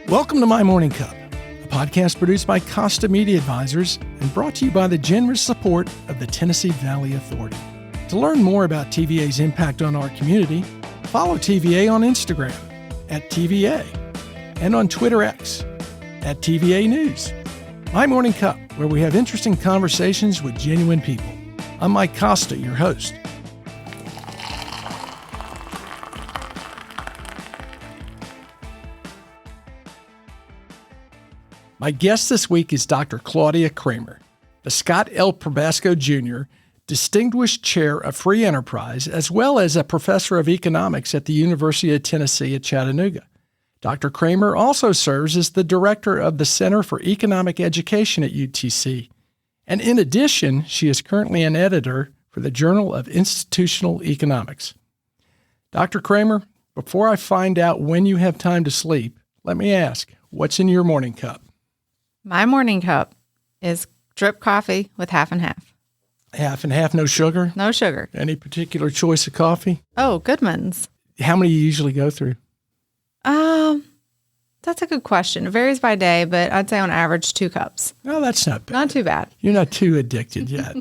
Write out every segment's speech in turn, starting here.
Welcome to My Morning Cup, a podcast produced by Costa Media Advisors and brought to you by the generous support of the Tennessee Valley Authority. To learn more about TVA's impact on our community, follow TVA on Instagram at TVA and on Twitter X at TVA News. My Morning Cup, where we have interesting conversations with genuine people. I'm Mike Costa, your host. My guest this week is Dr. Claudia Kramer, the Scott L. Probasco Jr. Distinguished Chair of Free Enterprise, as well as a professor of economics at the University of Tennessee at Chattanooga. Dr. Kramer also serves as the director of the Center for Economic Education at UTC. And in addition, she is currently an editor for the Journal of Institutional Economics. Dr. Kramer, before I find out when you have time to sleep, let me ask, what's in your morning cup? My morning cup is drip coffee with half and half. Half and half, no sugar? No sugar. Any particular choice of coffee? Oh, Goodman's. How many do you usually go through? That's a good question. It varies by day, but I'd say on average 2 cups. Oh, that's not bad. Not too bad. You're not too addicted yet.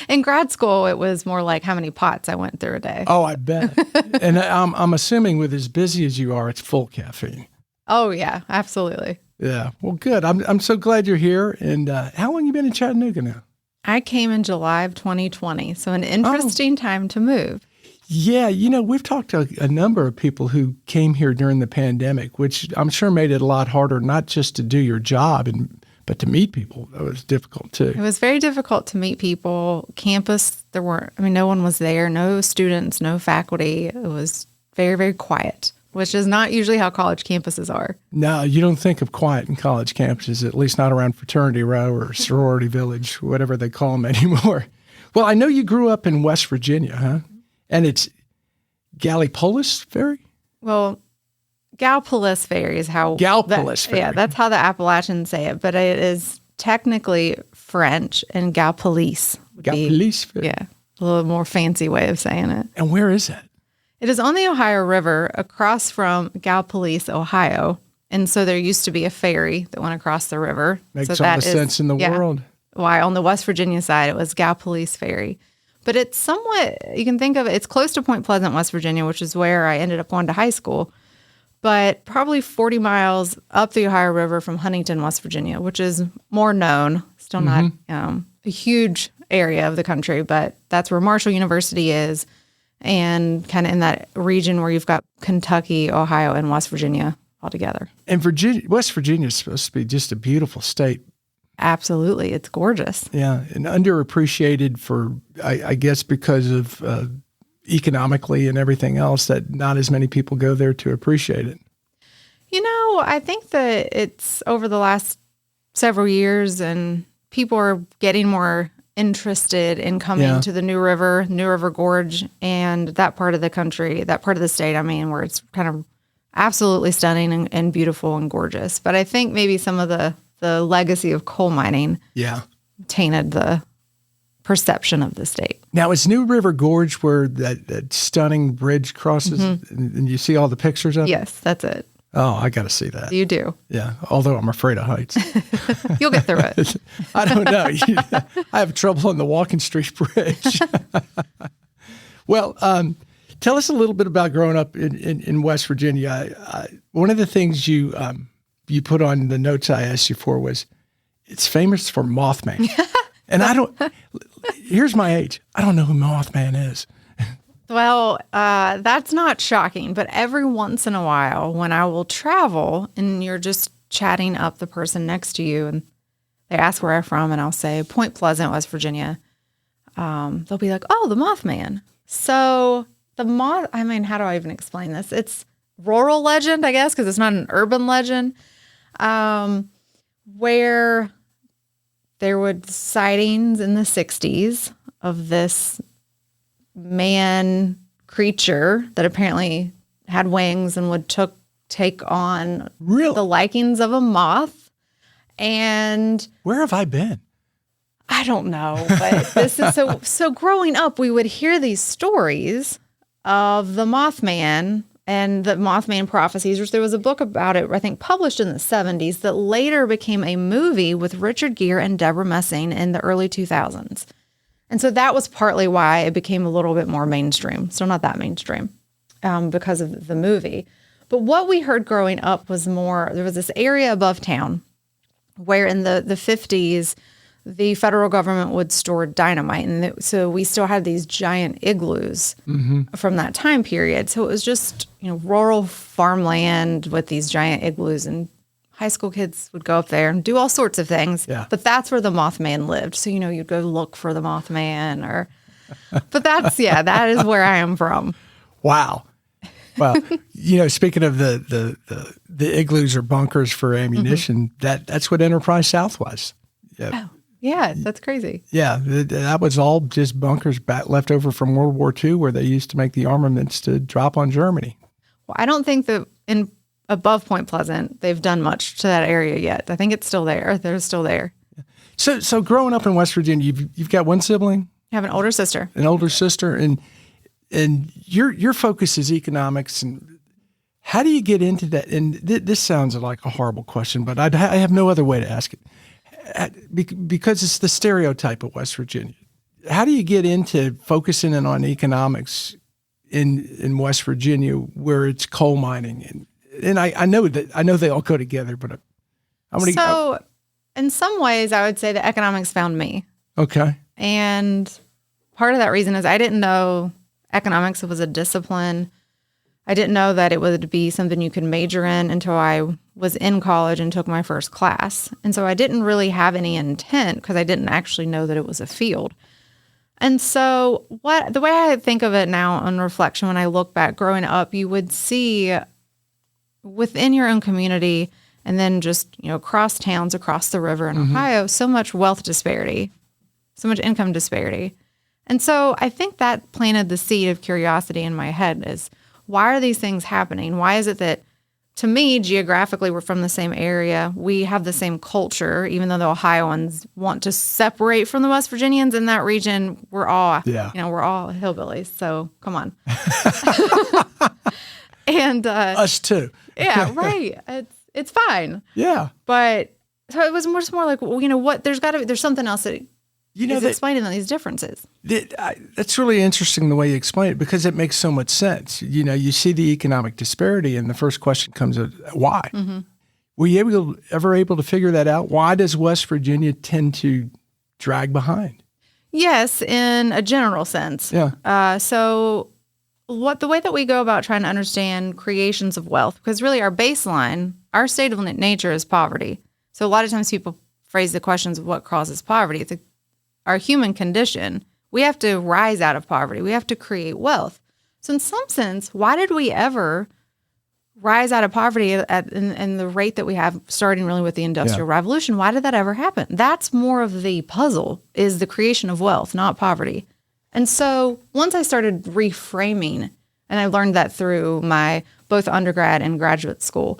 In grad school, it was more like how many pots I went through a day. Oh, I bet. And I'm assuming with as busy as you are, it's full caffeine. Oh, yeah, absolutely. Yeah. Well, good. I'm so glad you're here. And how long you been in Chattanooga now? I came in July of 2020, so an interesting time to move. Yeah. You know, we've talked to a number of people who came here during the pandemic, which I'm sure made it a lot harder, not just to do your job, but to meet people. That was difficult, too. It was very difficult to meet people. Campus, no one was there, no students, no faculty. It was very, very quiet, which is not usually how college campuses are. No, you don't think of quiet in college campuses, at least not around Fraternity Row or Sorority Village, whatever they call them anymore. Well, I know you grew up in West Virginia, huh? And it's Gallipolis Ferry? Well, Gallipolis Ferry is how... Gallipolis Ferry. Yeah, that's how the Appalachians say it, but it is technically French, and Gallipolis would Gallipolis Ferry. Yeah, a little more fancy way of saying it. And where is that? It is on the Ohio River across from Gallipolis, Ohio. And so there used to be a ferry that went across the river. Makes all the sense in the world. Why on the West Virginia side, it was Gallipolis Ferry. But it's somewhat, you can think of it, it's close to Point Pleasant, West Virginia, which is where I ended up going to high school. But probably 40 miles up the Ohio River from Huntington, West Virginia, which is more known. Still not a huge area of the country, but that's where Marshall University is. And kind of in that region where you've got Kentucky, Ohio, and West Virginia all together. And West Virginia is supposed to be just a beautiful state. Absolutely. It's gorgeous. Yeah, and underappreciated for, I guess, because of economically and everything else, that not as many people go there to appreciate it. You know, I think that it's over the last several years, and people are getting more interested in coming to the New River Gorge, and that part of the country, that part of the state, where it's kind of absolutely stunning and beautiful and gorgeous. But I think maybe some of the legacy of coal mining tainted the perception of the state. Now, is New River Gorge where that stunning bridge crosses and you see all the pictures of it? Yes, that's it. Oh, I got to see that. You do. Yeah, although I'm afraid of heights. You'll get through it. I don't know. I have trouble on the Walking Street Bridge. Well, tell us a little bit about growing up in West Virginia. One of the things you put on the notes I asked you for was, it's famous for Mothman. And here's my age. I don't know who Mothman is. Well, that's not shocking, but every once in a while when I will travel and you're just chatting up the person next to you and they ask where I'm from and I'll say Point Pleasant, West Virginia, they'll be like, oh, the Mothman. So how do I even explain this? It's rural legend, I guess, because it's not an urban legend, where there were sightings in the 60s of this man creature that apparently had wings and would take on the likings of a moth. And where have I been? I don't know, but this is so growing up, we would hear these stories of the Mothman and the Mothman prophecies, which there was a book about it, I think published in the 70s, that later became a movie with Richard Gere and Deborah Messing in the early 2000s. And so that was partly why it became a little bit more mainstream. Still not that mainstream because of the movie. But what we heard growing up was there was this area above town where in the 50s, the federal government would store dynamite. And so we still had these giant igloos from that time period. So it was just, rural farmland with these giant igloos, and high school kids would go up there and do all sorts of things. Yeah. But that's where the Mothman lived. So, you'd go look for the Mothman but that is where I am from. Wow. Well, speaking of the igloos or bunkers for ammunition, that's what Enterprise South was. Yeah. Oh, yeah, that's crazy. Yeah, that was all just bunkers left over from World War II, where they used to make the armaments to drop on Germany. Well, I don't think that above Point Pleasant, they've done much to that area yet. I think it's still there. They're still there. So growing up in West Virginia, you've got one sibling? I have an older sister. An older sister, and your focus is economics. And how do you get into that? And this sounds like a horrible question, but I have no other way to ask it. Because it's the stereotype of West Virginia. How do you get into focusing in on economics in West Virginia, where it's coal mining? And I know they all go together, but in some ways, I would say that economics found me. Okay. And part of that reason is I didn't know economics was a discipline. I didn't know that it would be something you could major in until I was in college and took my first class. And so I didn't really have any intent because I didn't actually know that it was a field. And so the way I think of it now on reflection, when I look back growing up, you would see within your own community and then just, across towns, across the river in Ohio, so much wealth disparity, so much income disparity. And so I think that planted the seed of curiosity in my head is, why are these things happening? Why is it that, to me, geographically, we're from the same area. We have the same culture, even though the Ohioans want to separate from the West Virginians in that region. We're all, we're all hillbillies. So come on. And us too. Yeah, right. It's fine. Yeah. But so it was just more like, what? There's something else that is explaining these differences. That's really interesting the way you explain it, because it makes so much sense. You see the economic disparity, and the first question comes at why? Mm-hmm. Were you ever able to figure that out? Why does West Virginia tend to drag behind? Yes, in a general sense. Yeah. So the way that we go about trying to understand creations of wealth, because really our baseline, our state of nature is poverty. So a lot of times people phrase the questions of what causes poverty. It's our human condition. We have to rise out of poverty. We have to create wealth. So in some sense, why did we ever rise out of poverty in the rate that we have, starting really with the Industrial Revolution? Why did that ever happen? That's more of the puzzle, is the creation of wealth, not poverty. And so once I started reframing, and I learned that through my both undergrad and graduate school,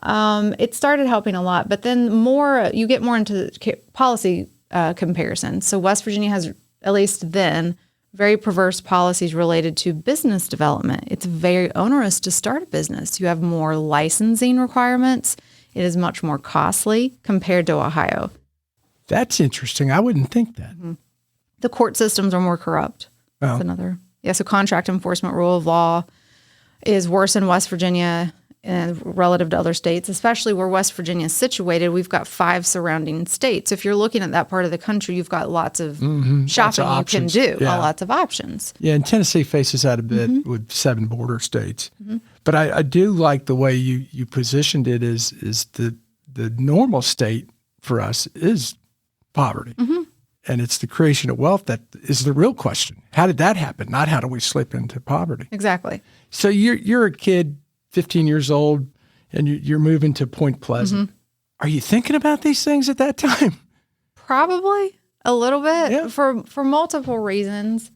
it started helping a lot. But then you get more into policy comparison. So West Virginia has, at least then, very perverse policies related to business development. It's very onerous to start a business. You have more licensing requirements. It is much more costly compared to Ohio. That's interesting. I wouldn't think that. Mm-hmm. The court systems are more corrupt. Oh. That's another. Yeah, so contract enforcement, rule of law is worse in West Virginia relative to other states, especially where West Virginia is situated. We've got 5 surrounding states. If you're looking at that part of the country, you've got lots of shopping you can do, lots of options. Yeah, and Tennessee faces that a bit with 7 border states. Mm-hmm. But I do like the way you positioned it is the normal state for us is poverty. Mm-hmm. And it's the creation of wealth that is the real question. How did that happen? Not how do we slip into poverty? Exactly. So you're a kid, 15 years old, and you're moving to Point Pleasant. Mm-hmm. Are you thinking about these things at that time? Probably a little bit for multiple reasons.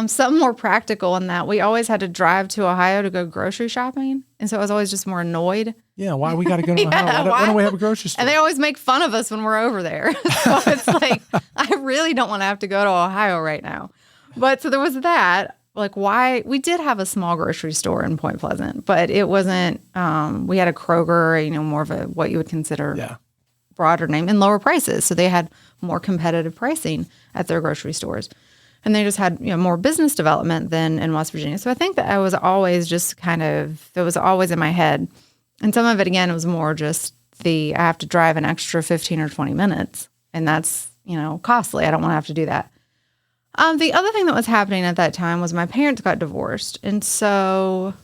Some more practical in that we always had to drive to Ohio to go grocery shopping. And so I was always just more annoyed. Yeah, why we got to go to Ohio? Why don't we have a grocery store? And they always make fun of us when we're over there. So it's like, I really don't want to have to go to Ohio right now. But so there was that. like why we did have a small grocery store in Point Pleasant, but it wasn't, we had a Kroger, more of a, what you would consider broader name and lower prices. So they had more competitive pricing at their grocery stores. And they just had, more business development than in West Virginia. So I think that I was always just that was always in my head. And some of it, again, it was more just I have to drive an extra 15 or 20 minutes. And that's, costly. I don't want to have to do that. The other thing that was happening at that time was my parents got divorced. And so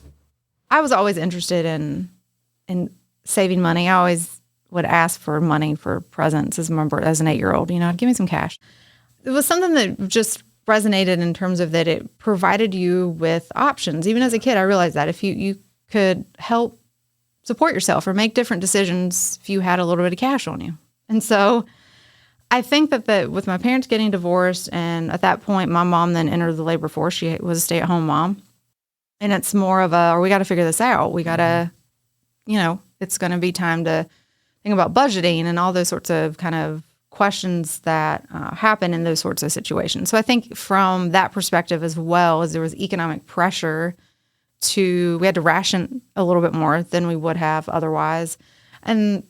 I was always interested in saving money. I always would ask for money for presents as an 8-year-old, give me some cash. It was something that just resonated in terms of that it provided you with options. Even as a kid, I realized that if you could help support yourself or make different decisions if you had a little bit of cash on you. And so I think that with my parents getting divorced, and at that point, my mom then entered the labor force. She was a stay-at-home mom. And it's more of we got to figure this out. We got to, it's going to be time to think about budgeting and all those sorts of kind of questions that happen in those sorts of situations. So I think from that perspective as well, as there was economic pressure we had to ration a little bit more than we would have otherwise. And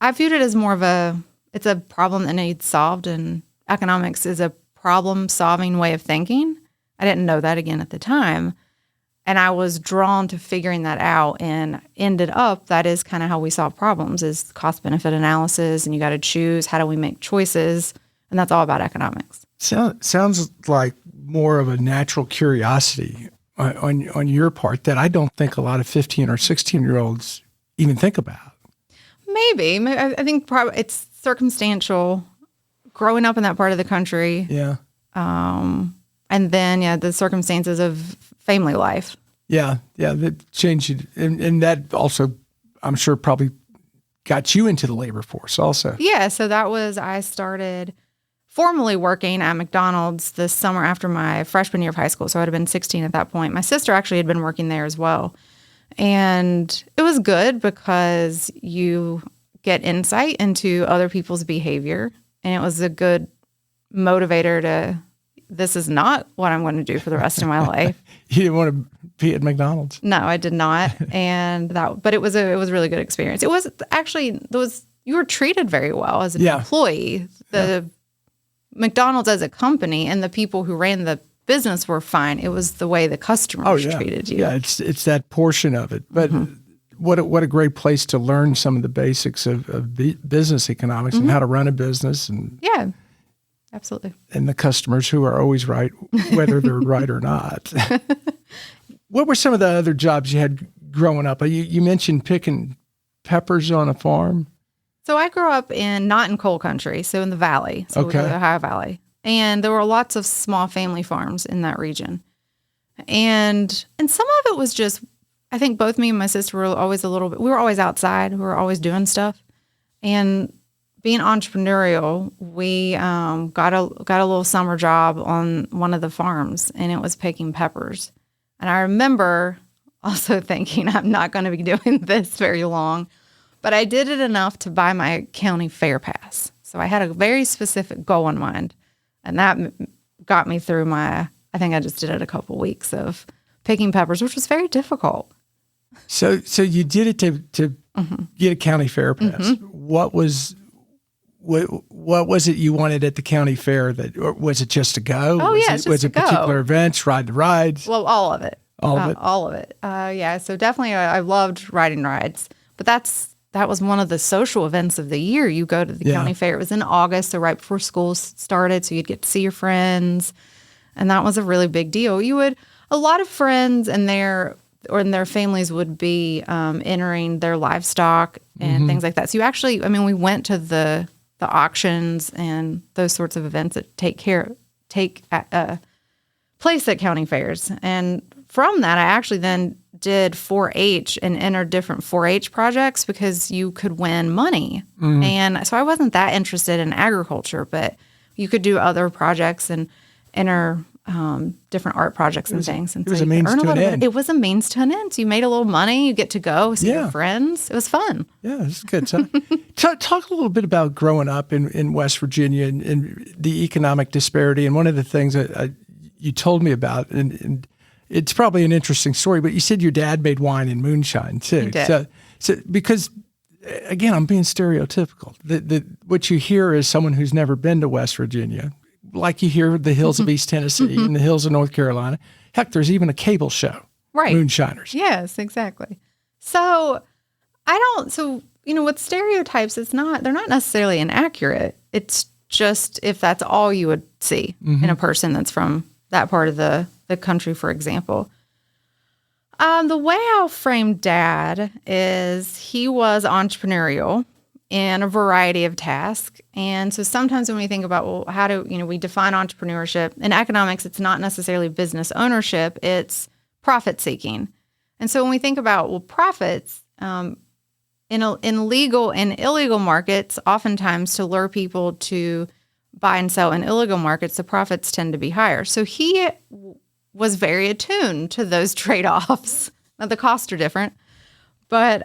I viewed it as more of it's a problem that needs solved, and economics is a problem-solving way of thinking. I didn't know that again at the time. And I was drawn to figuring that out, and ended up, that is kind of how we solve problems, is cost-benefit analysis, and you got to choose, how do we make choices? And that's all about economics. Sounds like more of a natural curiosity on your part that I don't think a lot of 15 or 16-year-olds even think about. Maybe. I think probably it's circumstantial, growing up in that part of the country. Yeah. And then, the circumstances of family life. Yeah, that changed you. And that also, I'm sure, probably got you into the labor force also. Yeah, so I started formally working at McDonald's this summer after my freshman year of high school. So I would have been 16 at that point. My sister actually had been working there as well. And it was good because you get insight into other people's behavior. And it was a good motivator this is not what I'm going to do for the rest of my life. You didn't want to be at McDonald's? No, I did not. But it was a really good experience. It was actually, you were treated very well as an employee. McDonald's as a company and the people who ran the business were fine. It was the way the customers treated you. Yeah, it's that portion of it. But what a great place to learn some of the basics of business economics and how to run a business. And yeah, absolutely. And the customers who are always right, whether they're right or not. What were some of the other jobs you had growing up? You mentioned picking peppers on a farm. So I grew up not in coal country, so in the valley, so we go to the Ohio Valley. And there were lots of small family farms in that region. And some of it was just, I think both me and my sister were always we were always outside. We were always doing stuff. And being entrepreneurial, we got a little summer job on one of the farms, and it was picking peppers. And I remember also thinking, I'm not going to be doing this very long. But I did it enough to buy my county fair pass. So I had a very specific goal in mind. And that got me through I think I just did it a couple weeks of picking peppers, which was very difficult. So you did it to get a county fair pass. What was it you wanted at the county fair? Or was it just to go? Oh, Was it particular events, ride the rides? Well, all of it. All of it? All of it. Yeah, so definitely I loved riding rides. But that was one of the social events of the year. You go to the county fair. It was in August, so right before school started, so you'd get to see your friends. And that was a really big deal. A lot of friends and their families would be entering their livestock and things like that. So you actually, we went to the auctions and those sorts of events that take place at county fairs. And from that, I actually then did 4-H and entered different 4-H projects because you could win money. And so I wasn't that interested in agriculture, but you could do other projects and enter different art projects and things. And it was a means to an end. It was a means to an end. So you made a little money. You get to go see your friends. It was fun. Yeah, it's good. So talk a little bit about growing up in West Virginia and the economic disparity. And one of the things that you told me about, and it's probably an interesting story, but you said your dad made wine and moonshine too. He did. So because, again, I'm being stereotypical. What you hear is someone who's never been to West Virginia, like you hear the hills of East Tennessee and the hills of North Carolina. Heck, there's even a cable show, right? Moonshiners. Yes, exactly. So with stereotypes, they're not necessarily inaccurate. It's just if that's all you would see in a person that's from that part of the country, for example. The way I'll frame Dad is he was entrepreneurial in a variety of tasks. And so sometimes when we think about, well, how do we define entrepreneurship? In economics, it's not necessarily business ownership, it's profit seeking. And so when we think about, well, profits, in legal and illegal markets, oftentimes to lure people to buy and sell in illegal markets, the profits tend to be higher. So he was very attuned to those trade-offs. Now, the costs are different, but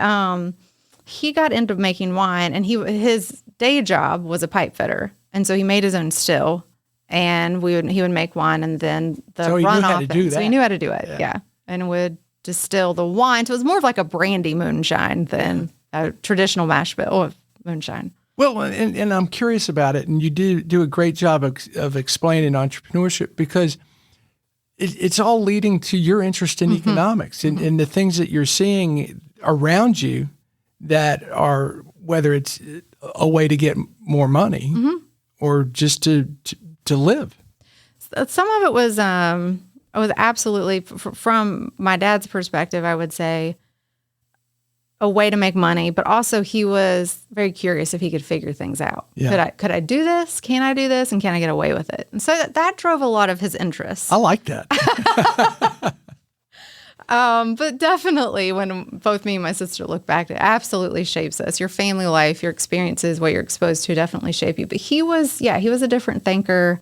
he got into making wine, and his day job was a pipe fitter, and so he made his own still, and he would make wine, and then so he knew how to do that. So he knew how to do it, yeah, and would distill the wine. So it was more of like a brandy moonshine than a traditional mash bill of moonshine. Well, and I'm curious about it, and you do a great job of explaining entrepreneurship, because it's all leading to your interest in economics and the things that you're seeing around you that are, whether it's a way to get more money or just to live. Some of it was absolutely, from my dad's perspective, I would say, a way to make money, but also he was very curious if he could figure things out. Yeah. Could I do this? Can I do this? And can I get away with it? And so that drove a lot of his interests. I like that. But definitely when both me and my sister look back, it absolutely shapes us. Your family life, your experiences, what you're exposed to definitely shape you. But he was a different thinker.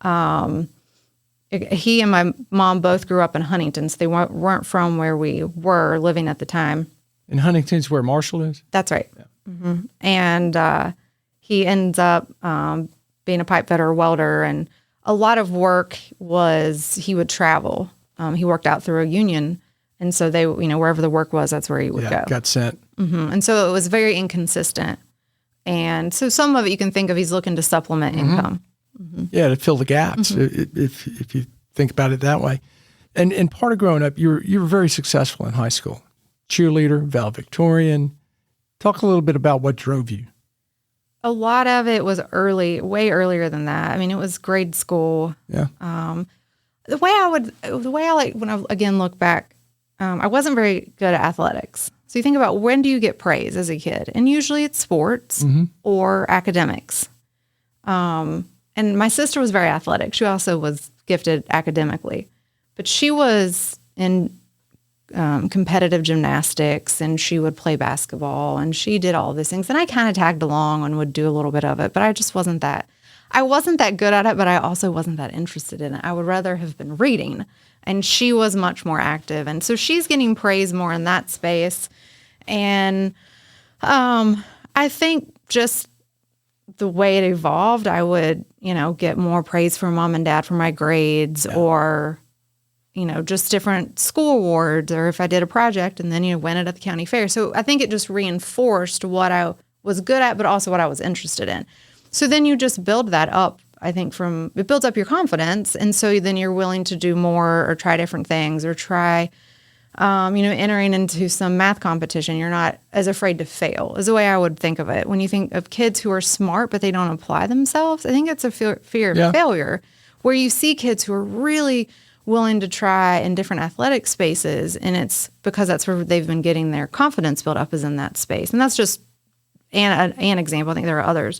He and my mom both grew up in Huntington, so they weren't from where we were living at the time. And Huntington's where Marshall is? That's right. Yeah. And he ends up being a pipe fitter, welder, and a lot of work was he would travel. He worked out through a union, and so they, wherever the work was, that's where he would go. Got sent. And so it was very inconsistent. And so some of it you can think of, he's looking to supplement income. Yeah, to fill the gaps, if you think about it that way. And part of growing up, you were very successful in high school. Cheerleader, valedictorian. Talk a little bit about what drove you. A lot of it was early, way earlier than that. I mean, it was grade school. Yeah. The way I like, when I again look back, I wasn't very good at athletics. So you think about, when do you get praise as a kid? And usually it's sports or academics. And my sister was very athletic. She also was gifted academically, but she was in competitive gymnastics, and she would play basketball, and she did all these things. And I kind of tagged along and would do a little bit of it, but I just wasn't that good at it, but I also wasn't that interested in it. I would rather have been reading, and she was much more active. And so she's getting praise more in that space. And I think just the way it evolved, I would, get more praise from mom and dad for my grades, or just different school awards, or if I did a project and then, win it at the county fair. So I think it just reinforced what I was good at, but also what I was interested in. So then you just build that up, I think, it builds up your confidence. And so then you're willing to do more or try different things, or try, entering into some math competition. You're not as afraid to fail, is the way I would think of it. When you think of kids who are smart, but they don't apply themselves, I think it's a fear of failure, where you see kids who are really willing to try in different athletic spaces, and it's because that's where they've been getting their confidence built up, is in that space. And that's just an example. I think there are others.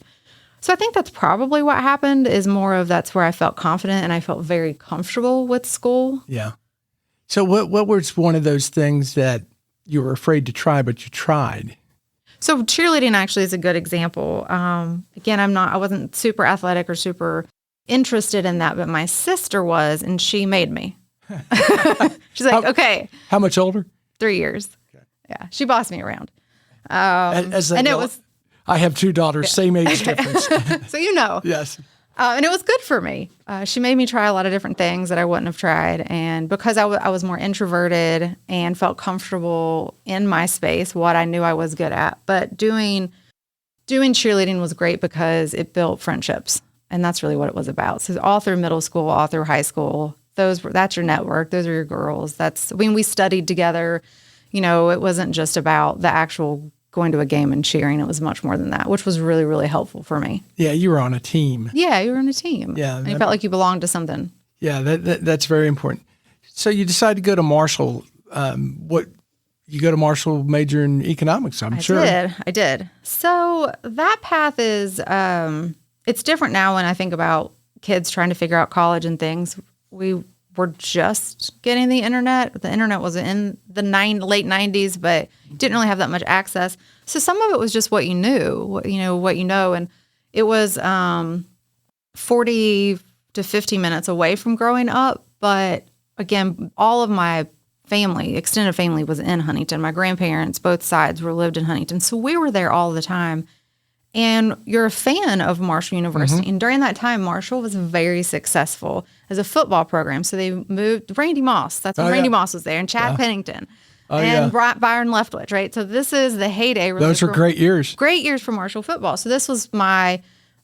So I think that's probably what happened, is more of, that's where I felt confident and I felt very comfortable with school. Yeah. So what was one of those things that you were afraid to try, but you tried? So cheerleading actually is a good example. Again, I wasn't super athletic or super interested in that, but my sister was, and she made me. She's like, okay. How much older? 3 years. Okay. Yeah. She bossed me around. I have 2 daughters, same age difference. So Yes. And it was good for me. She made me try a lot of different things that I wouldn't have tried. And because I was more introverted and felt comfortable in my space, what I knew I was good at. But doing cheerleading was great because it built friendships. And that's really what it was about. So all through middle school, all through high school, that's your network. Those are your girls. We studied together. You know, it wasn't just about the actual going to a game and cheering. It was much more than that, which was really, really helpful for me. Yeah, you were on a team. Yeah, you were on a team. Yeah. And you felt like you belonged to something. Yeah, that's very important. So you decided to go to Marshall. You go to Marshall, major in economics, I'm sure. I did. So that path is, it's different now when I think about kids trying to figure out college and things. We were just getting the internet. The internet was in the late 90s, but didn't really have that much access. So some of it was just what you knew. And it was 40 to 50 minutes away from growing up. But again, all of my extended family was in Huntington. My grandparents, both sides, lived in Huntington. So we were there all the time. And you're a fan of Marshall University. Mm-hmm. And during that time, Marshall was very successful as a football program. So they moved Randy Moss. That's when Randy Moss was there. And Chad Pennington. And Byron Leftwich, right? So this is the heyday. Really. Those were great years. Great years for Marshall football. So this was my,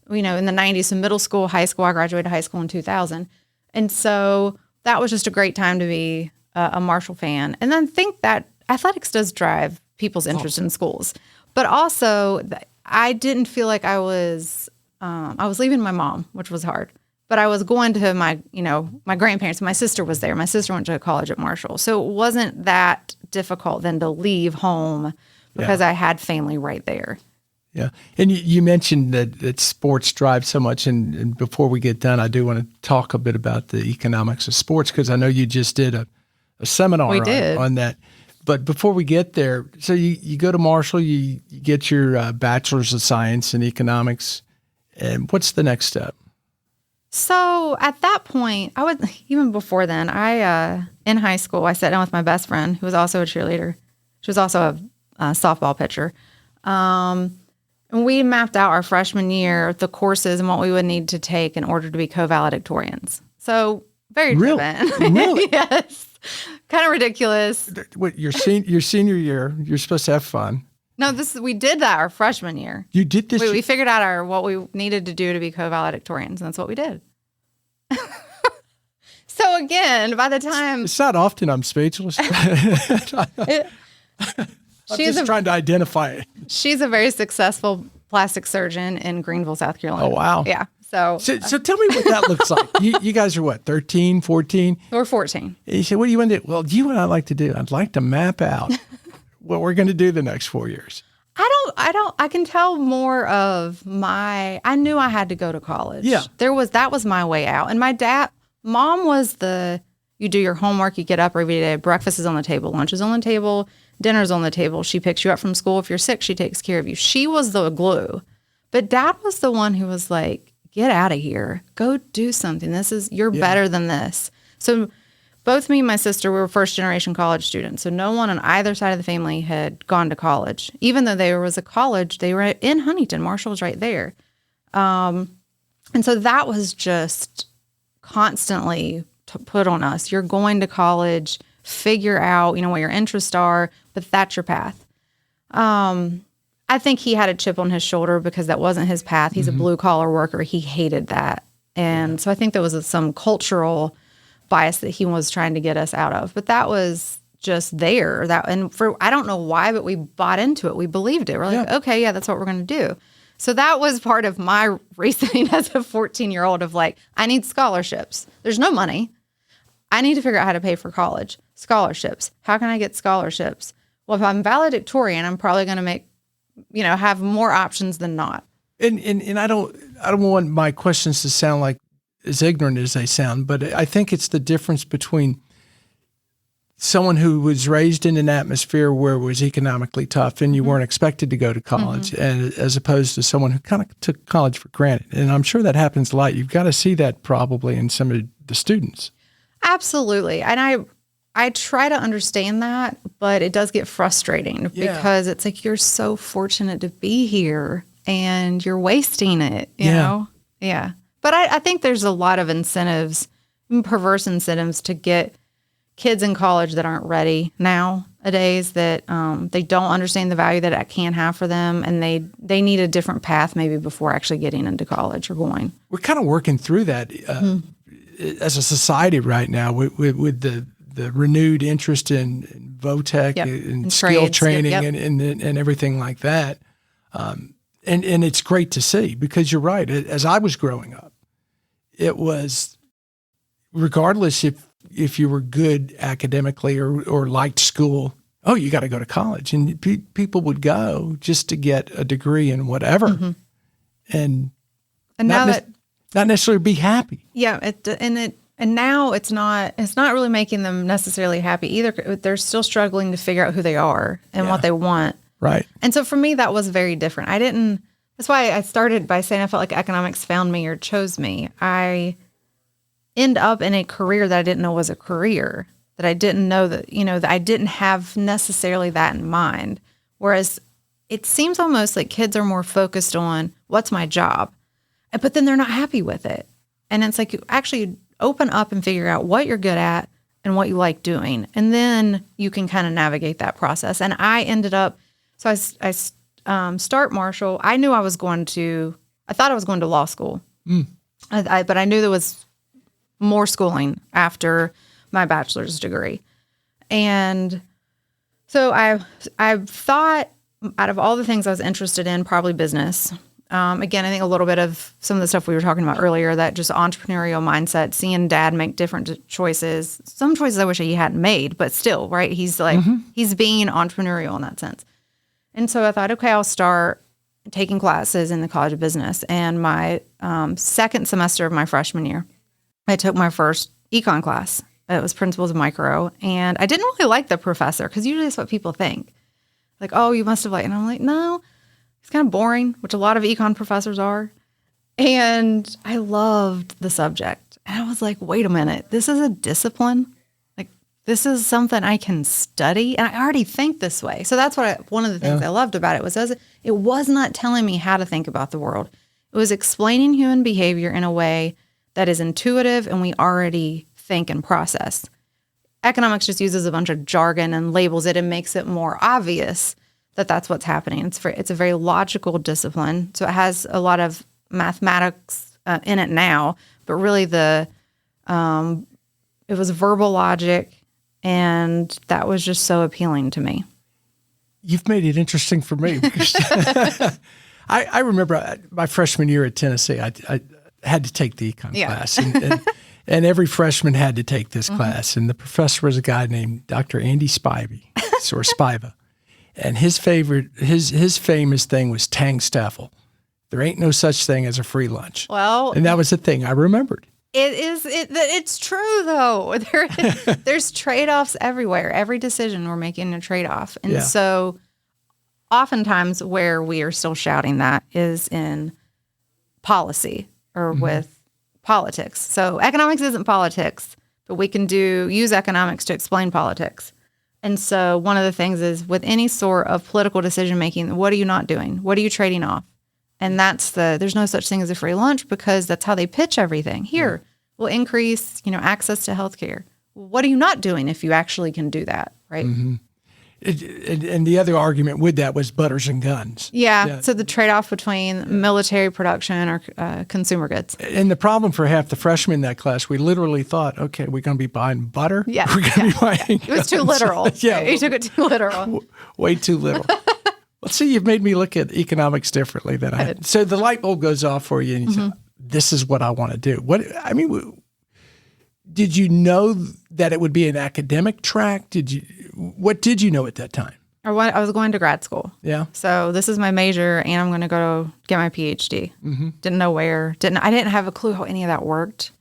in the 90s, so middle school, high school. I graduated high school in 2000. And so that was just a great time to be a Marshall fan. And then think that athletics does drive people's interest in schools. But also, I didn't feel like I was leaving my mom, which was hard. But I was going to my grandparents. My sister was there. My sister went to college at Marshall. So it wasn't that difficult then to leave home because I had family right there. Yeah. And you mentioned that sports drive so much. And before we get done, I do want to talk a bit about the economics of sports because I know you just did a seminar on that. But before we get there, so you go to Marshall, you get your bachelor's of science in economics. And what's the next step? So at that point, even before then, in high school, I sat down with my best friend, who was also a cheerleader. She was also a softball pitcher. And we mapped out our freshman year, the courses and what we would need to take in order to be co-valedictorians. So very driven. Really? Yes. Kind of ridiculous. What, your senior year, you're supposed to have fun. No, we did that our freshman year. You did this? We figured out what we needed to do to be co-valedictorians, and that's what we did. So again, by the time... It's not often I'm speechless. I'm just trying to identify it. She's a very successful plastic surgeon in Greenville, South Carolina. Oh, wow. Yeah. So tell me what that looks like. You guys are what, 13, 14? We're 14. You said, what do you want to do? Well, you know what I'd like to do? I'd like to map out what we're going to do the next 4 years. I can tell more of I knew I had to go to college. Yeah. That was my way out. And mom was you do your homework, you get up every day, breakfast is on the table, lunch is on the table, dinner's on the table. She picks you up from school. If you're sick, she takes care of you. She was the glue. But Dad was the one who was like, get out of here. Go do something. You're better than this. So both me and my sister were first-generation college students. So no one on either side of the family had gone to college. Even though there was a college, they were in Huntington. Marshall was right there. And so that was just constantly put on us. You're going to college, figure out, what your interests are, but that's your path. I think he had a chip on his shoulder because that wasn't his path. He's a blue-collar worker. He hated that. And so I think there was some cultural bias that he was trying to get us out of. But that was just there. I don't know why, but we bought into it. We believed it. We're like, okay, that's what we're going to do. So that was part of my reasoning as a 14-year-old of like, I need scholarships. There's no money. I need to figure out how to pay for college. Scholarships. How can I get scholarships? Well, if I'm valedictorian, I'm probably going to have more options than not. And I don't want my questions to sound like as ignorant as they sound, but I think it's the difference between someone who was raised in an atmosphere where it was economically tough and you weren't expected to go to college, and as opposed to someone who kind of took college for granted. And I'm sure that happens a lot. You've got to see that probably in some of the students. Absolutely. And I try to understand that, but it does get frustrating because it's like you're so fortunate to be here and you're wasting it, you know? Yeah. But I think there's a lot of incentives, perverse incentives, to get kids in college that aren't ready nowadays, that they don't understand the value that it can have for them, and they need a different path maybe before actually getting into college or going. We're kind of working through that as a society right now with the renewed interest in VOTEC and skill trades. training and everything like that. And it's great to see, because you're right. As I was growing up, it was, regardless if you were good academically or liked school, oh, you got to go to college. And people would go just to get a degree in whatever. And now not necessarily be happy. Yeah. And now it's not really making them necessarily happy either. They're still struggling to figure out who they are and what they want. Right. And so for me, that was very different. That's why I started by saying I felt like economics found me or chose me. I end up in a career that I didn't know was a career, that I didn't know that I didn't have necessarily that in mind. Whereas it seems almost like kids are more focused on what's my job, but then they're not happy with it. And it's like you actually open up and figure out what you're good at and what you like doing. And then you can kind of navigate that process. And I ended up, so I start Marshall. I knew I thought I was going to law school. But I knew there was more schooling after my bachelor's degree. And so I thought, out of all the things I was interested in, probably business. Again, I think a little bit of some of the stuff we were talking about earlier, that just entrepreneurial mindset, seeing Dad make different choices. Some choices I wish he hadn't made, but still, right? He's like, he's being entrepreneurial in that sense. And so I thought, okay, I'll start taking classes in the College of Business. And my second semester of my freshman year, I took my first econ class. It was Principles of Micro. And I didn't really like the professor, because usually that's what people think. Like, oh, you must have liked, and I'm like, no, it's kind of boring, which a lot of econ professors are. And I loved the subject. And I was like, wait a minute, this is a discipline? Like, this is something I can study? And I already think this way. So that's one of the things I loved about it was it was not telling me how to think about the world. It was explaining human behavior in a way that is intuitive and we already think and process. Economics just uses a bunch of jargon and labels it and makes it more obvious that that's what's happening. It's a very logical discipline. So it has a lot of mathematics in it now, but really it was verbal logic, and that was just so appealing to me. You've made it interesting for me, because I remember my freshman year at Tennessee, I had to take the econ class, and every freshman had to take this class. And the professor was a guy named Dr. Andy Spivey, or Spiva. And his famous thing was Tang Staffel. There ain't no such thing as a free lunch. Well, and that was the thing I remembered. It's true though. There's trade-offs everywhere. Every decision we're making a trade-off. And so oftentimes where we are still shouting that is in policy or with politics. So economics isn't politics, but we can use economics to explain politics. And so one of the things is, with any sort of political decision making, what are you not doing? What are you trading off? And there's no such thing as a free lunch, because that's how they pitch everything. Here, we'll increase, access to healthcare. What are you not doing if you actually can do that, right? Mm-hmm. And the other argument with that was butters and guns. Yeah. So the trade-off between military production or consumer goods. And the problem for half the freshmen in that class, we literally thought, okay, we're going to be buying butter. Yeah. We're going to be buying It was too literal. Yeah. You took it too literal. Way too little. Well, see, you've made me look at economics differently than I had. So the light bulb goes off for you, and you say, this is what I want to do. Did you know that it would be an academic track? What did you know at that time? I was going to grad school. Yeah. So this is my major, and I'm going to go get my PhD. Didn't know where. I didn't have a clue how any of that worked.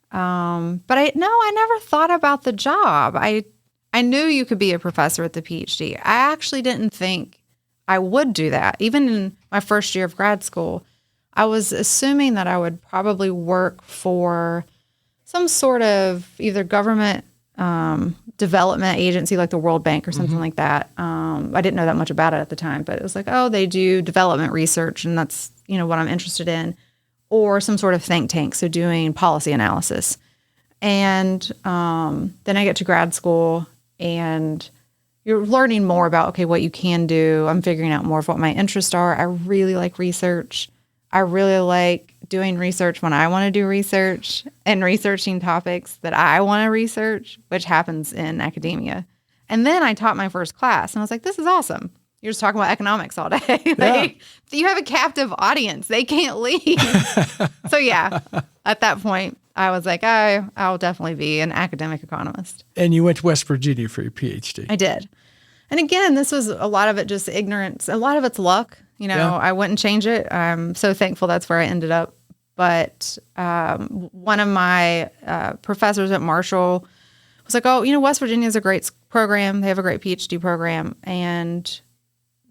But I never thought about the job. I knew you could be a professor at the PhD. I actually didn't think I would do that. Even in my first year of grad school, I was assuming that I would probably work for some sort of either government development agency like the World Bank or something like that. I didn't know that much about it at the time, but it was like, oh, they do development research, and that's what I'm interested in. or some sort of think tank, so doing policy analysis. And then I get to grad school, and you're learning more about, okay, what you can do. I'm figuring out more of what my interests are. I really like research. I really like doing research when I want to do research and researching topics that I want to research, which happens in academia. And then I taught my first class, and I was like, this is awesome. You're just talking about economics all day. Like, you have a captive audience. They can't leave. So yeah, at that point, I was like, I'll definitely be an academic economist. And you went to West Virginia for your PhD. I did. And again, this was a lot of it just ignorance. A lot of it's luck. I wouldn't change it. I'm so thankful that's where I ended up. But one of my professors at Marshall was like, West Virginia is a great program. They have a great PhD program. And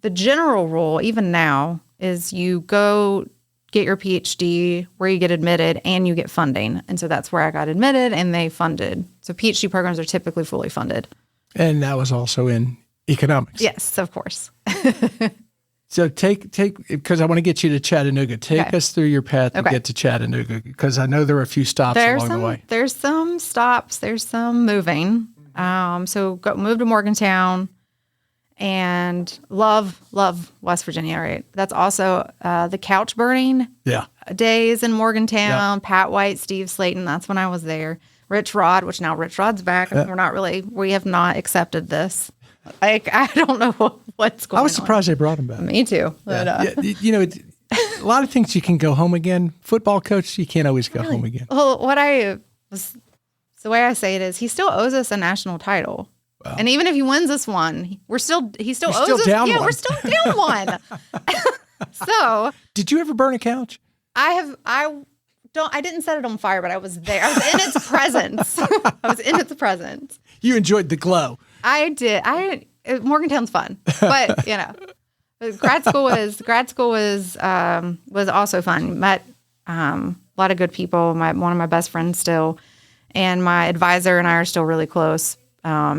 the general rule, even now, is you go get your PhD where you get admitted and you get funding. And so that's where I got admitted, and they funded. So PhD programs are typically fully funded. And that was also in economics. Yes, of course. So take because I want to get you to Chattanooga. Take us through your path to get to Chattanooga, because I know there are a few stops along the way. There's some stops. There's some moving. So moved to Morgantown, and love West Virginia. Right. That's also the couch burning days in Morgantown. Yeah. Pat White, Steve Slayton. That's when I was there. Rich Rod, which now Rich Rod's back. Yeah. We have not accepted this. I don't know what's going on. I was surprised they brought him back. Me too. But, a lot of things you can go home again. Football coach, you can't always go home again. Well, the way I say it is, he still owes us a national title. Wow. And even if he wins this one, he still owes us. Down one. We're still down one. So, did you ever burn a couch? I didn't set it on fire, but I was there. I was in its presence. You enjoyed the glow. I did. Morgantown's fun, but grad school was also fun. Met a lot of good people. One of my best friends still, and my advisor and I are still really close.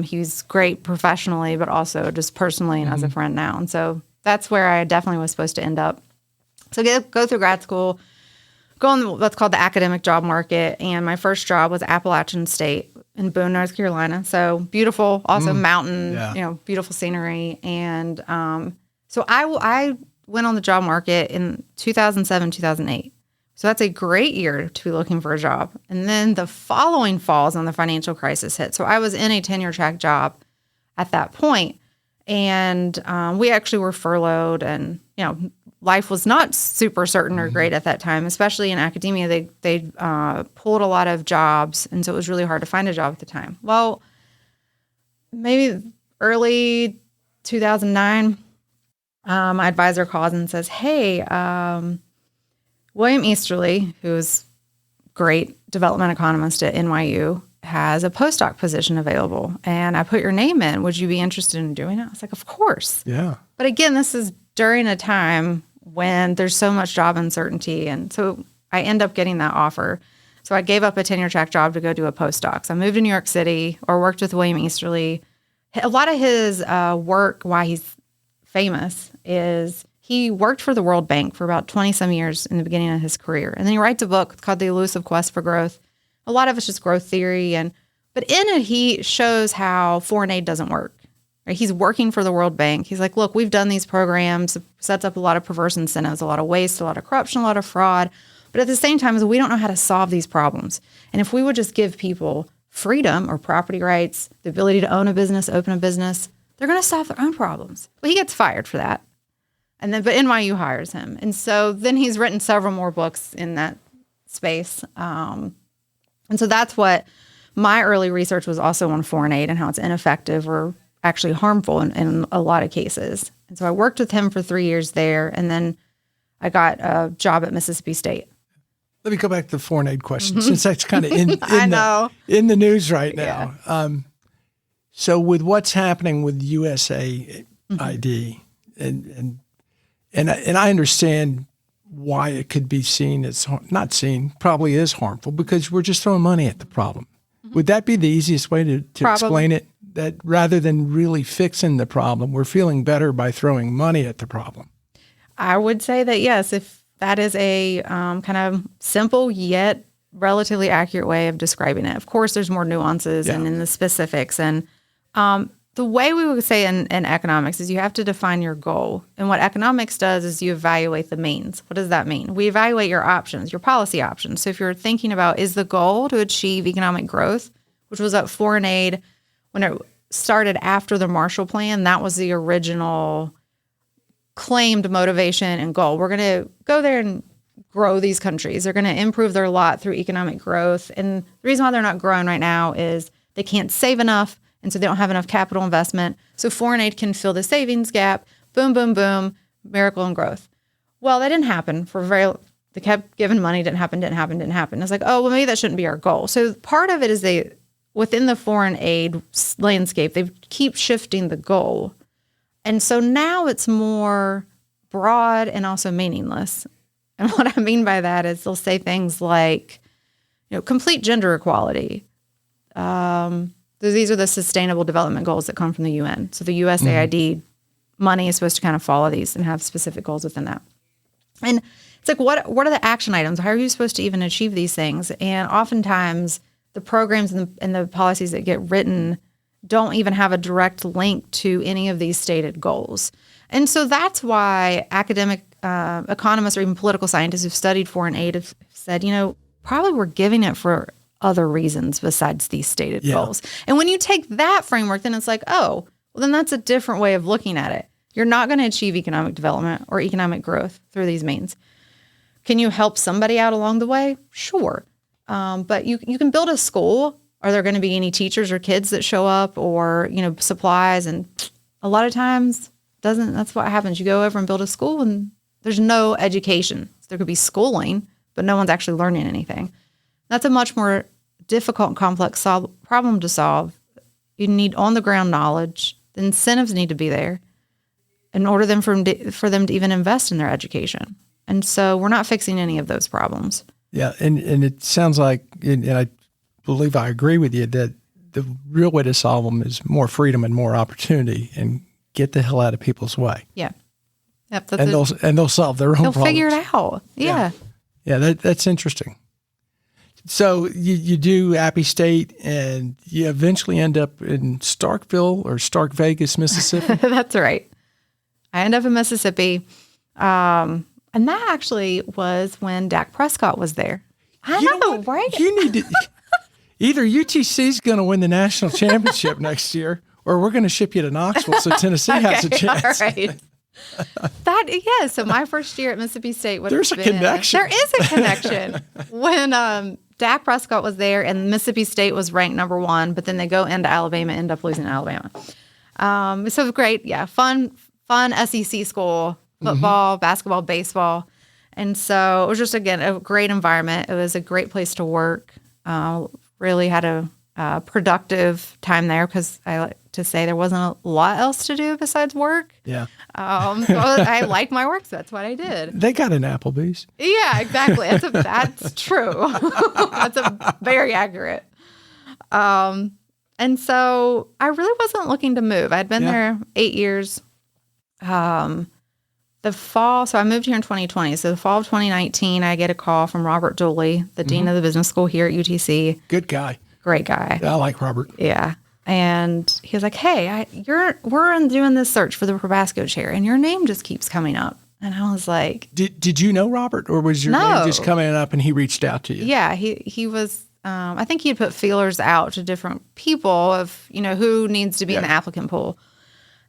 He's great professionally, but also just personally and as a friend now. And so that's where I definitely was supposed to end up. So go through grad school, go on what's called the academic job market. And my first job was Appalachian State in Boone, North Carolina. So beautiful, also mountain, beautiful scenery. And so I went on the job market in 2007, 2008. So that's a great year to be looking for a job. And then the following falls on the financial crisis hit. So I was in a tenure track job at that point. And we actually were furloughed, and, life was not super certain or great at that time, especially in academia. They pulled a lot of jobs, and so it was really hard to find a job at the time. Well, maybe early 2009, my advisor calls and says, hey, William Easterly, who's great development economist at NYU, has a postdoc position available, and I put your name in. Would you be interested in doing it? I was like, of course. Yeah. But again, this is during a time when there's so much job uncertainty. And so I end up getting that offer. So I gave up a tenure track job to go do a postdoc. So I moved to New York City, or worked with William Easterly. A lot of his work, why he's famous, is he worked for the World Bank for about 20 some years in the beginning of his career. And then he writes a book called The Elusive Quest for Growth. A lot of it's just growth theory. But in it, he shows how foreign aid doesn't work. Right? He's working for the World Bank. He's like, look, we've done these programs, sets up a lot of perverse incentives, a lot of waste, a lot of corruption, a lot of fraud. But at the same time, we don't know how to solve these problems. And if we would just give people freedom or property rights, the ability to own a business, open a business, they're going to solve their own problems. Well, he gets fired for that. But NYU hires him. And so then he's written several more books in that space. And so that's what my early research was also on foreign aid and how it's ineffective or actually harmful in a lot of cases. And so I worked with him for 3 years there, and then I got a job at Mississippi State. Let me go back to the foreign aid question, since that's kind of in the news right now. Yeah. So with what's happening with USAID, and I understand why it could be seen as probably is harmful, because we're just throwing money at the problem. Would that be the easiest way to explain it? That rather than really fixing the problem, we're feeling better by throwing money at the problem? I would say that yes. That is a kind of simple yet relatively accurate way of describing it. Of course, there's more nuances and in the specifics. And the way we would say in economics is you have to define your goal. And what economics does is you evaluate the means. What does that mean? We evaluate your options, your policy options. So if you're thinking about, is the goal to achieve economic growth, which was at foreign aid when it started after the Marshall Plan, that was the original claimed motivation and goal. We're going to go there and grow these countries. They're going to improve their lot through economic growth. And the reason why they're not growing right now is they can't save enough, and so they don't have enough capital investment. So foreign aid can fill the savings gap. Boom, boom, boom, miracle and growth. Well, that didn't happen they kept giving money, didn't happen. It's like, oh, well, maybe that shouldn't be our goal. So part of it is within the foreign aid landscape, they keep shifting the goal. And so now it's more broad and also meaningless. And what I mean by that is they'll say things like, complete gender equality. These are the sustainable development goals that come from the UN. So the USAID money is supposed to kind of follow these and have specific goals within that. And it's like, what are the action items? How are you supposed to even achieve these things? And oftentimes the programs and the policies that get written don't even have a direct link to any of these stated goals. And so that's why academic economists or even political scientists who've studied foreign aid have said, probably we're giving it for other reasons besides these stated goals. And when you take that framework, then it's like, oh, well, then that's a different way of looking at it. You're not going to achieve economic development or economic growth through these means. Can you help somebody out along the way? Sure. But you can build a school. Are there going to be any teachers or kids that show up or, supplies? And a lot of times that's what happens. You go over and build a school and there's no education. There could be schooling, but no one's actually learning anything. That's a much more difficult and complex problem to solve. You need on-the-ground knowledge. The incentives need to be there in order for them to even invest in their education. And so we're not fixing any of those problems. Yeah, and it sounds like, and I believe I agree with you, that the real way to solve them is more freedom and more opportunity and get the hell out of people's way. Yeah. Yep, they'll solve their own problems. They'll figure it out. Yeah. Yeah, that's interesting. So you do Appy State, and you eventually end up in Starkville or Stark Vegas, Mississippi. That's right. I end up in Mississippi, and that actually was when Dak Prescott was there. I know, right? You need to either UTC's going to win the national championship next year, or we're going to ship you to Knoxville so Tennessee has a chance. All right. So my first year at Mississippi State There's a connection. There is a connection. When Dak Prescott was there and Mississippi State was ranked number 1, but then they go into Alabama and end up losing to Alabama. So it was great. Yeah. Fun SEC school, football, basketball, baseball. And so it was just, again, a great environment. It was a great place to work. Really had a productive time there because I like to say there wasn't a lot else to do besides work. Yeah. I liked my work, so that's what I did. They got an Applebee's. Yeah, exactly. That's true. That's very accurate. And so I really wasn't looking to move. I'd been there 8 years. The fall, so I moved here in 2020. So the fall of 2019, I get a call from Robert Dooley, the dean of the business school here at UTC. Good guy. Great guy. I like Robert. Yeah. And he was like, hey, we're doing this search for the Probasco chair, and your name just keeps coming up. And I was like... Did you know Robert, or was your name just coming up and he reached out to you? Yeah, he was... I think he had put feelers out to different people of, who needs to be in the applicant pool.